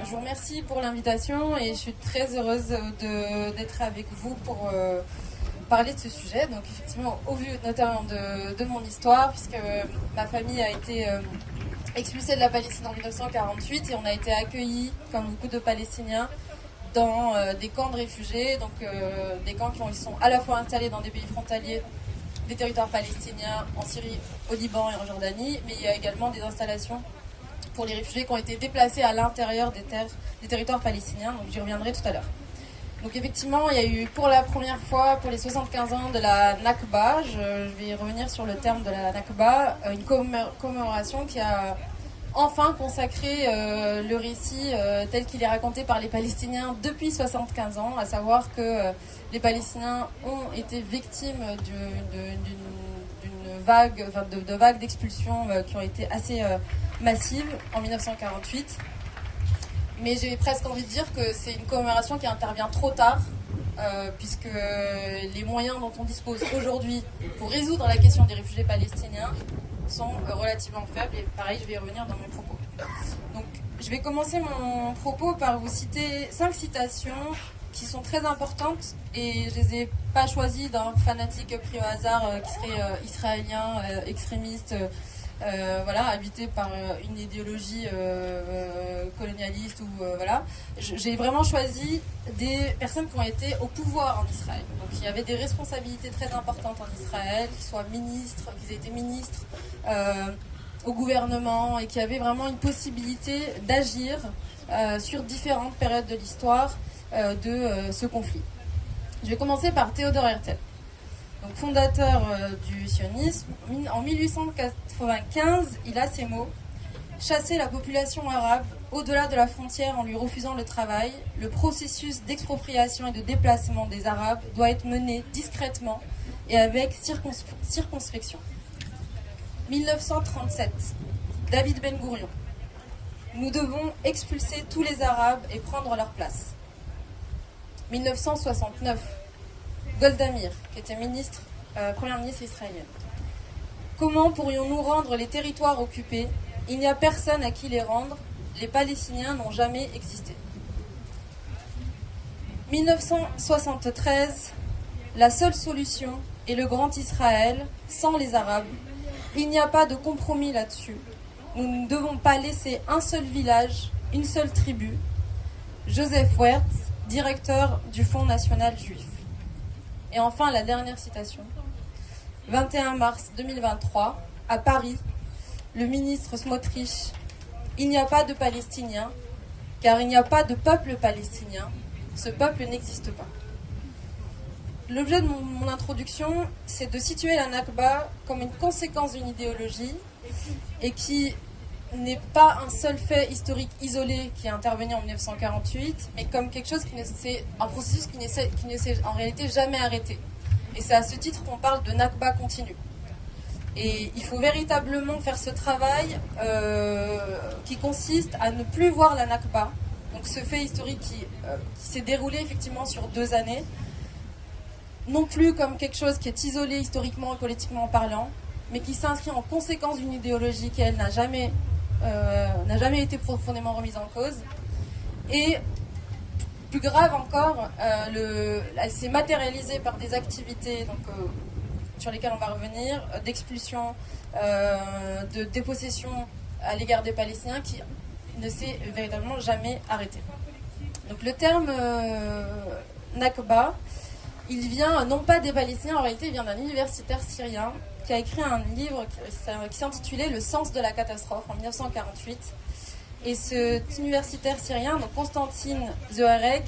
Je vous remercie pour l'invitation et je suis très heureuse d'être avec vous pour parler de ce sujet. Donc effectivement, au vu notamment de mon histoire, puisque ma famille a été expulsée de la Palestine en 1948 et on a été accueillis, comme beaucoup de Palestiniens, dans des camps de réfugiés, donc des camps qui sont à la fois installés dans des pays frontaliers des territoires palestiniens, en Syrie, au Liban et en Jordanie, mais il y a également des installations pour les réfugiés qui ont été déplacés à l'intérieur des territoires palestiniens, donc j'y reviendrai tout à l'heure. Donc effectivement, il y a eu pour la première fois, pour les 75 ans de la Nakba, je vais revenir sur le terme de la Nakba, une commémoration qui a enfin consacré le récit tel qu'il est raconté par les Palestiniens depuis 75 ans, à savoir que les Palestiniens ont été victimes d'une vague, de vagues d'expulsion qui ont été assez massives en 1948. Mais j'ai presque envie de dire que c'est une commémoration qui intervient trop tard, puisque les moyens dont on dispose aujourd'hui pour résoudre la question des réfugiés palestiniens sont relativement faibles, et pareil, je vais y revenir dans mes propos. Donc, je vais commencer mon propos par vous citer 5 citations qui sont très importantes, et je les ai pas choisies d'un fanatique pris au hasard qui serait israélien, extrémiste, voilà, habité par une idéologie colonialiste ou voilà. J'ai vraiment choisi des personnes qui ont été au pouvoir en Israël. Donc il y avait des responsabilités très importantes en Israël, qu'ils soient ministres, qu'ils aient été ministres au gouvernement, et qui avaient vraiment une possibilité d'agir sur différentes périodes de l'histoire de ce conflit. Je vais commencer par Théodore Herzl. Donc, fondateur du sionisme, en 1895, il a ces mots: chasser la population arabe au-delà de la frontière en lui refusant le travail, le processus d'expropriation et de déplacement des Arabes doit être mené discrètement et avec circonspection. 1937, David Ben Gourion. Nous devons expulser tous les Arabes et prendre leur place. 1969, Golda Meir, qui était première ministre israélienne. Comment pourrions-nous rendre les territoires occupés? Il n'y a personne à qui les rendre. Les Palestiniens n'ont jamais existé. 1973, la seule solution est le grand Israël, sans les Arabes. Il n'y a pas de compromis là-dessus. Nous ne devons pas laisser un seul village, une seule tribu. Joseph Wertz, directeur du Fonds national juif. Et enfin, la dernière citation. 21 mars 2023, à Paris, le ministre Smotrich: il n'y a pas de Palestiniens, car il n'y a pas de peuple palestinien. Ce peuple n'existe pas. L'objet de mon introduction, c'est de situer la Nakba comme une conséquence d'une idéologie, et qui n'est pas un seul fait historique isolé qui est intervenu en 1948, mais comme quelque chose un processus qui ne s'est en réalité jamais arrêté. Et c'est à ce titre qu'on parle de Nakba continue. Et il faut véritablement faire ce travail qui consiste à ne plus voir la Nakba, donc ce fait historique qui s'est déroulé effectivement sur 2 années, non plus comme quelque chose qui est isolé historiquement et politiquement parlant, mais qui s'inscrit en conséquence d'une idéologie qui, elle, n'a jamais été profondément remise en cause. Et plus grave encore, elle s'est matérialisée par des activités sur lesquelles on va revenir, d'expulsion, de dépossession à l'égard des Palestiniens, qui ne s'est véritablement jamais arrêté. Donc le terme Nakba, il vient non pas des Palestiniens, en réalité il vient d'un universitaire syrien qui a écrit un livre qui s'intitulait « Le sens de la catastrophe » en 1948. Et cet universitaire syrien, donc Constantin Zoharek,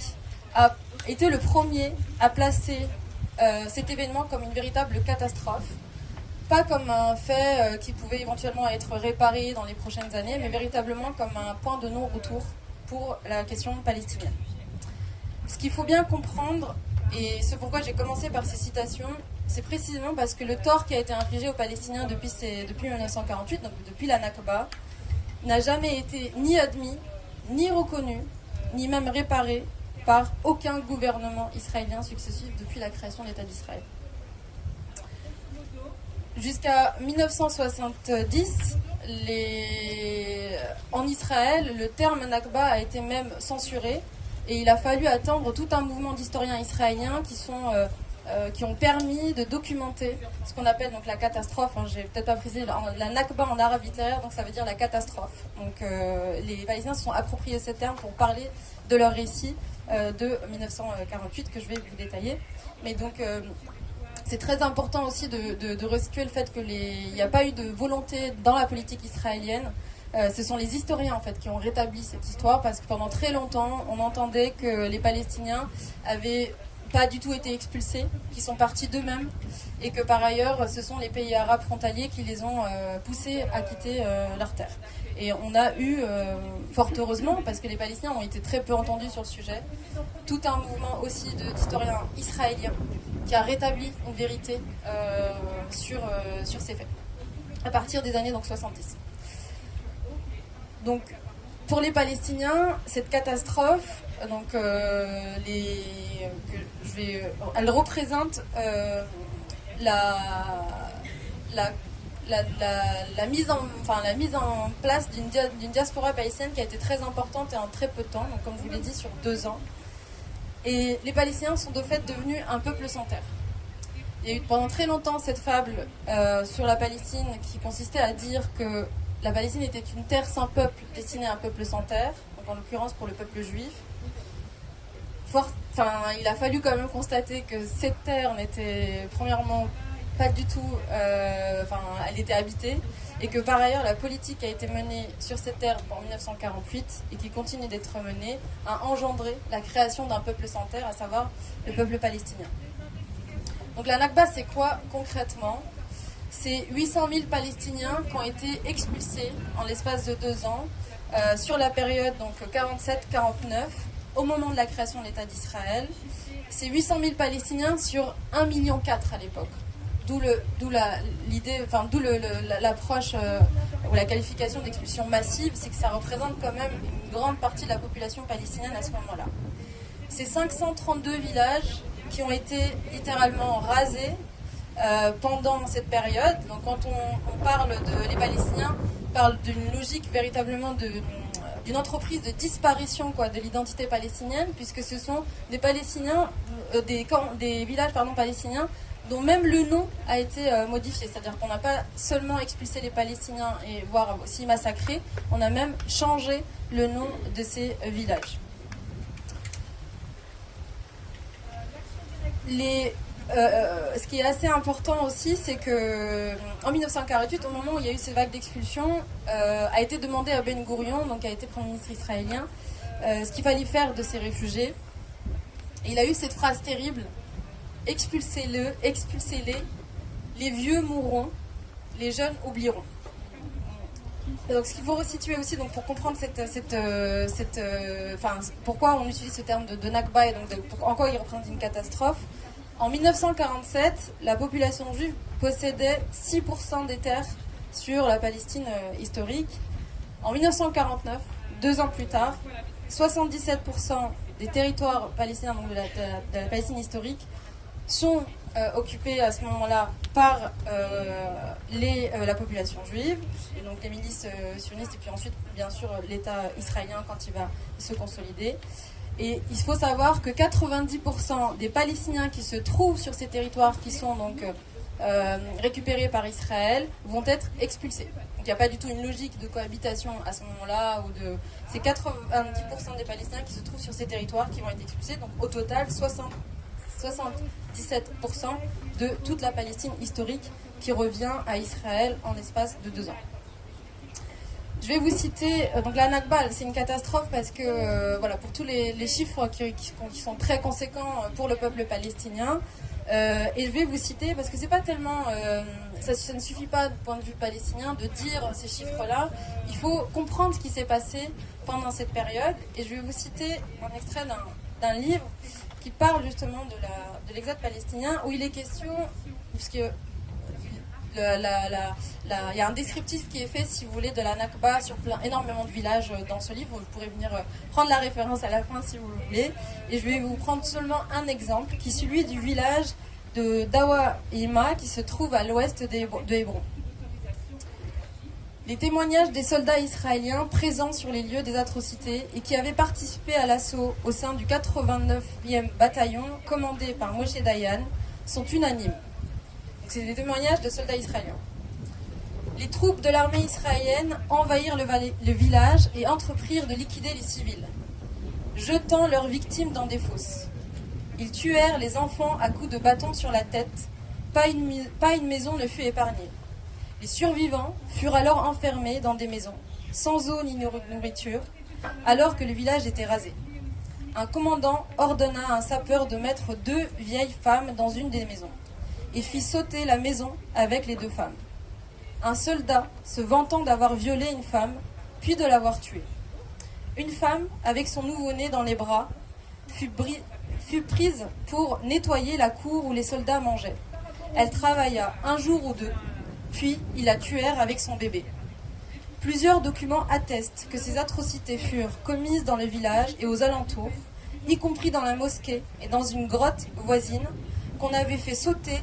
a été le premier à placer cet événement comme une véritable catastrophe. Pas comme un fait qui pouvait éventuellement être réparé dans les prochaines années, mais véritablement comme un point de non-retour pour la question palestinienne. Ce qu'il faut bien comprendre, et c'est pourquoi j'ai commencé par ces citations, c'est précisément parce que le tort qui a été infligé aux Palestiniens depuis 1948, donc depuis la Nakba, n'a jamais été ni admis, ni reconnu, ni même réparé par aucun gouvernement israélien successif depuis la création de l'État d'Israël. Jusqu'à 1970, en Israël, le terme Nakba a été même censuré et il a fallu attendre tout un mouvement d'historiens israéliens qui ont permis de documenter ce qu'on appelle donc la catastrophe. J'ai peut-être pas précisé la Nakba en arabe littéraire, donc ça veut dire la catastrophe. Donc les Palestiniens se sont appropriés ce terme pour parler de leur récit de 1948 que je vais vous détailler. Mais donc c'est très important aussi de resituer le fait qu'il n'y a pas eu de volonté dans la politique israélienne. Ce sont les historiens en fait qui ont rétabli cette histoire parce que pendant très longtemps on entendait que les Palestiniens avaient pas du tout été expulsés, qu'ils sont partis d'eux-mêmes et que par ailleurs ce sont les pays arabes frontaliers qui les ont poussés à quitter leur terre. Et on a eu, fort heureusement, parce que les Palestiniens ont été très peu entendus sur le sujet, tout un mouvement aussi d'historiens israéliens qui a rétabli une vérité sur ces faits, à partir des années 70. Donc, pour les Palestiniens, cette catastrophe, elle représente la mise en place d'une diaspora palestinienne qui a été très importante et en très peu de temps, donc comme je vous l'ai dit, sur 2 ans. Et les Palestiniens sont de fait devenus un peuple sans terre. Il y a eu pendant très longtemps cette fable sur la Palestine qui consistait à dire que la Palestine était une terre sans peuple destinée à un peuple sans terre, donc en l'occurrence pour le peuple juif. Il a fallu quand même constater que cette terre n'était premièrement pas du tout, elle était habitée, et que par ailleurs la politique qui a été menée sur cette terre en 1948 et qui continue d'être menée a engendré la création d'un peuple sans terre, à savoir le peuple palestinien. Donc la Nakba, c'est quoi concrètement ? C'est 800 000 Palestiniens qui ont été expulsés en l'espace de 2 ans sur la période 47-49, au moment de la création de l'État d'Israël. C'est 800 000 Palestiniens sur 1,4 million à l'époque. D'où l'approche ou la qualification d'expulsion massive, c'est que ça représente quand même une grande partie de la population palestinienne à ce moment-là. C'est 532 villages qui ont été littéralement rasés pendant cette période. Donc quand on parle les Palestiniens parlent d'une logique véritablement d'une entreprise de disparition de l'identité palestinienne, puisque ce sont des Palestiniens, des villages palestiniens dont même le nom a été modifié. C'est-à-dire qu'on n'a pas seulement expulsé les Palestiniens et voire aussi massacré, on a même changé le nom de ces villages. Ce qui est assez important aussi, c'est que en 1948, au moment où il y a eu ces vagues d'expulsion, a été demandé à Ben Gourion, donc qui a été Premier ministre israélien, ce qu'il fallait faire de ces réfugiés. Et il a eu cette phrase terrible: expulsez-les, les vieux mourront, les jeunes oublieront. Et donc, ce qu'il faut resituer aussi, donc, pour comprendre pourquoi on utilise ce terme de Nakba et donc en quoi il représente une catastrophe. En 1947, la population juive possédait 6% des terres sur la Palestine historique. En 1949, 2 ans plus tard, 77% des territoires palestiniens, donc de la Palestine historique, sont occupés à ce moment-là par la population juive, et donc les milices sionistes, et puis ensuite, bien sûr, l'État israélien quand il va se consolider. Et il faut savoir que 90% des Palestiniens qui se trouvent sur ces territoires, qui sont donc récupérés par Israël, vont être expulsés. Donc il n'y a pas du tout une logique de cohabitation à ce moment-là. C'est 90% des Palestiniens qui se trouvent sur ces territoires qui vont être expulsés. Donc au total, 77% de toute la Palestine historique qui revient à Israël en l'espace de 2 ans. Je vais vous citer, donc la Nakba, c'est une catastrophe parce que, pour tous les chiffres qui sont très conséquents pour le peuple palestinien, et je vais vous citer, parce que c'est pas tellement, ça ne suffit pas du point de vue palestinien de dire ces chiffres-là, il faut comprendre ce qui s'est passé pendant cette période, et je vais vous citer un extrait d'un livre qui parle justement de l'exode palestinien, où il est question, puisque il y a un descriptif qui est fait, si vous voulez, de la Nakba sur énormément de villages dans ce livre. Vous pourrez venir prendre la référence à la fin si vous le voulez. Et je vais vous prendre seulement un exemple, qui est celui du village de Dawa Ima, qui se trouve à l'ouest de Hébron. Les témoignages des soldats israéliens présents sur les lieux des atrocités et qui avaient participé à l'assaut au sein du 89e bataillon commandé par Moshe Dayan sont unanimes. C'est des témoignages de soldats israéliens. Les troupes de l'armée israélienne envahirent le village et entreprirent de liquider les civils, jetant leurs victimes dans des fosses. Ils tuèrent les enfants à coups de bâton sur la tête. Pas une maison ne fut épargnée. Les survivants furent alors enfermés dans des maisons, sans eau ni nourriture, alors que le village était rasé. Un commandant ordonna à un sapeur de mettre 2 vieilles femmes dans une des maisons et fit sauter la maison avec les 2 femmes. Un soldat, se vantant d'avoir violé une femme, puis de l'avoir tuée. Une femme, avec son nouveau-né dans les bras, fut prise pour nettoyer la cour où les soldats mangeaient. Elle travailla 1 jour ou 2, puis ils la tuèrent avec son bébé. Plusieurs documents attestent que ces atrocités furent commises dans le village et aux alentours, y compris dans la mosquée et dans une grotte voisine qu'on avait fait sauter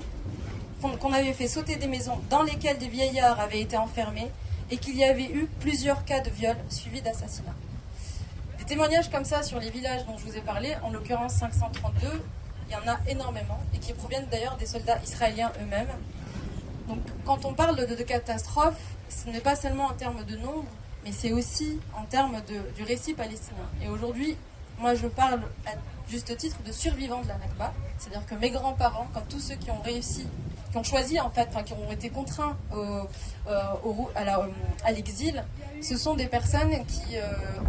des maisons dans lesquelles des vieillards avaient été enfermés et qu'il y avait eu plusieurs cas de viol suivis d'assassinats. Des témoignages comme ça sur les villages dont je vous ai parlé, en l'occurrence 532, il y en a énormément et qui proviennent d'ailleurs des soldats israéliens eux-mêmes. Donc quand on parle de catastrophe, ce n'est pas seulement en termes de nombre, mais c'est aussi en termes du récit palestinien. Et aujourd'hui, moi je parle à juste titre de survivants de la Nakba, c'est-à-dire que mes grands-parents, comme tous ceux qui ont réussi, qui ont choisi en fait, qui ont été contraints à l'exil, ce sont des personnes qui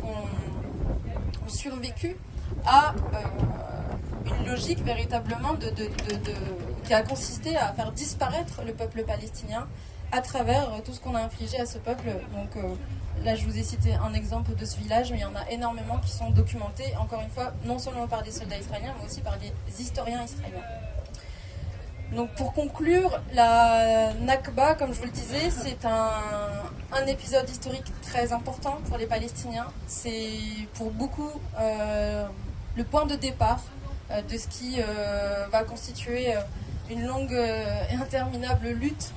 ont survécu à une logique véritablement qui a consisté à faire disparaître le peuple palestinien à travers tout ce qu'on a infligé à ce peuple. Donc là, je vous ai cité un exemple de ce village, mais il y en a énormément qui sont documentés, encore une fois, non seulement par des soldats israéliens, mais aussi par des historiens israéliens. Donc pour conclure, la Nakba, comme je vous le disais, c'est un épisode historique très important pour les Palestiniens. C'est pour beaucoup le point de départ de ce qui va constituer une longue et interminable lutte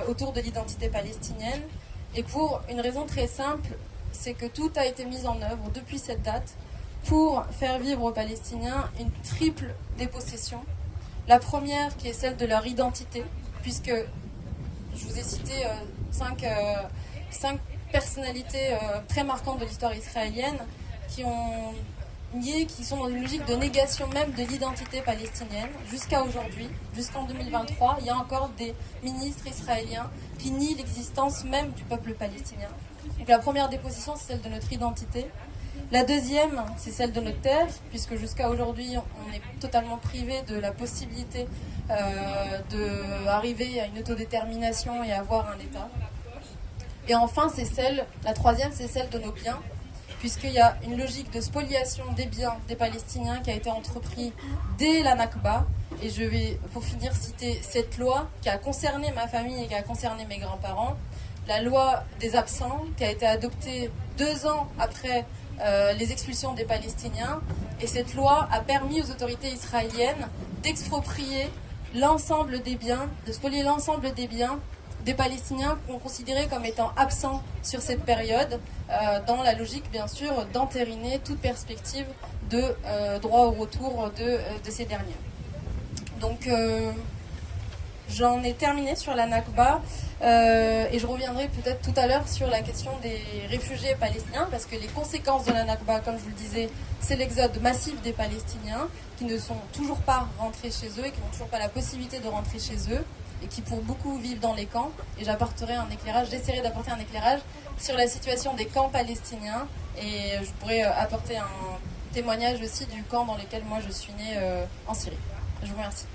autour de l'identité palestinienne. Et pour une raison très simple, c'est que tout a été mis en œuvre depuis cette date pour faire vivre aux Palestiniens une triple dépossession. La première qui est celle de leur identité, puisque je vous ai cité 5 personnalités très marquantes de l'histoire israélienne qui sont dans une logique de négation même de l'identité palestinienne jusqu'à aujourd'hui, jusqu'en 2023. Il y a encore des ministres israéliens qui nient l'existence même du peuple palestinien. Donc la première déposition, c'est celle de notre identité. La deuxième, c'est celle de notre terre, puisque jusqu'à aujourd'hui, on est totalement privé de la possibilité d'arriver à une autodétermination et avoir un État. Et enfin, la troisième, c'est celle de nos biens, puisqu'il y a une logique de spoliation des biens des Palestiniens qui a été entreprise dès la Nakba. Et je vais, pour finir, citer cette loi qui a concerné ma famille et qui a concerné mes grands-parents, la loi des absents, qui a été adoptée 2 ans après les expulsions des Palestiniens. Et cette loi a permis aux autorités israéliennes d'exproprier l'ensemble des biens, de spolier l'ensemble des biens des Palestiniens qu'on considérait comme étant absents sur cette période, dans la logique bien sûr d'entériner toute perspective de droit au retour de ces derniers. Donc j'en ai terminé sur la Nakba et je reviendrai peut-être tout à l'heure sur la question des réfugiés palestiniens, parce que les conséquences de la Nakba, comme je vous le disais, c'est l'exode massif des Palestiniens qui ne sont toujours pas rentrés chez eux et qui n'ont toujours pas la possibilité de rentrer chez eux et qui pour beaucoup vivent dans les camps. Et j'essaierai d'apporter un éclairage sur la situation des camps palestiniens et je pourrais apporter un témoignage aussi du camp dans lequel moi je suis née en Syrie. Je vous remercie.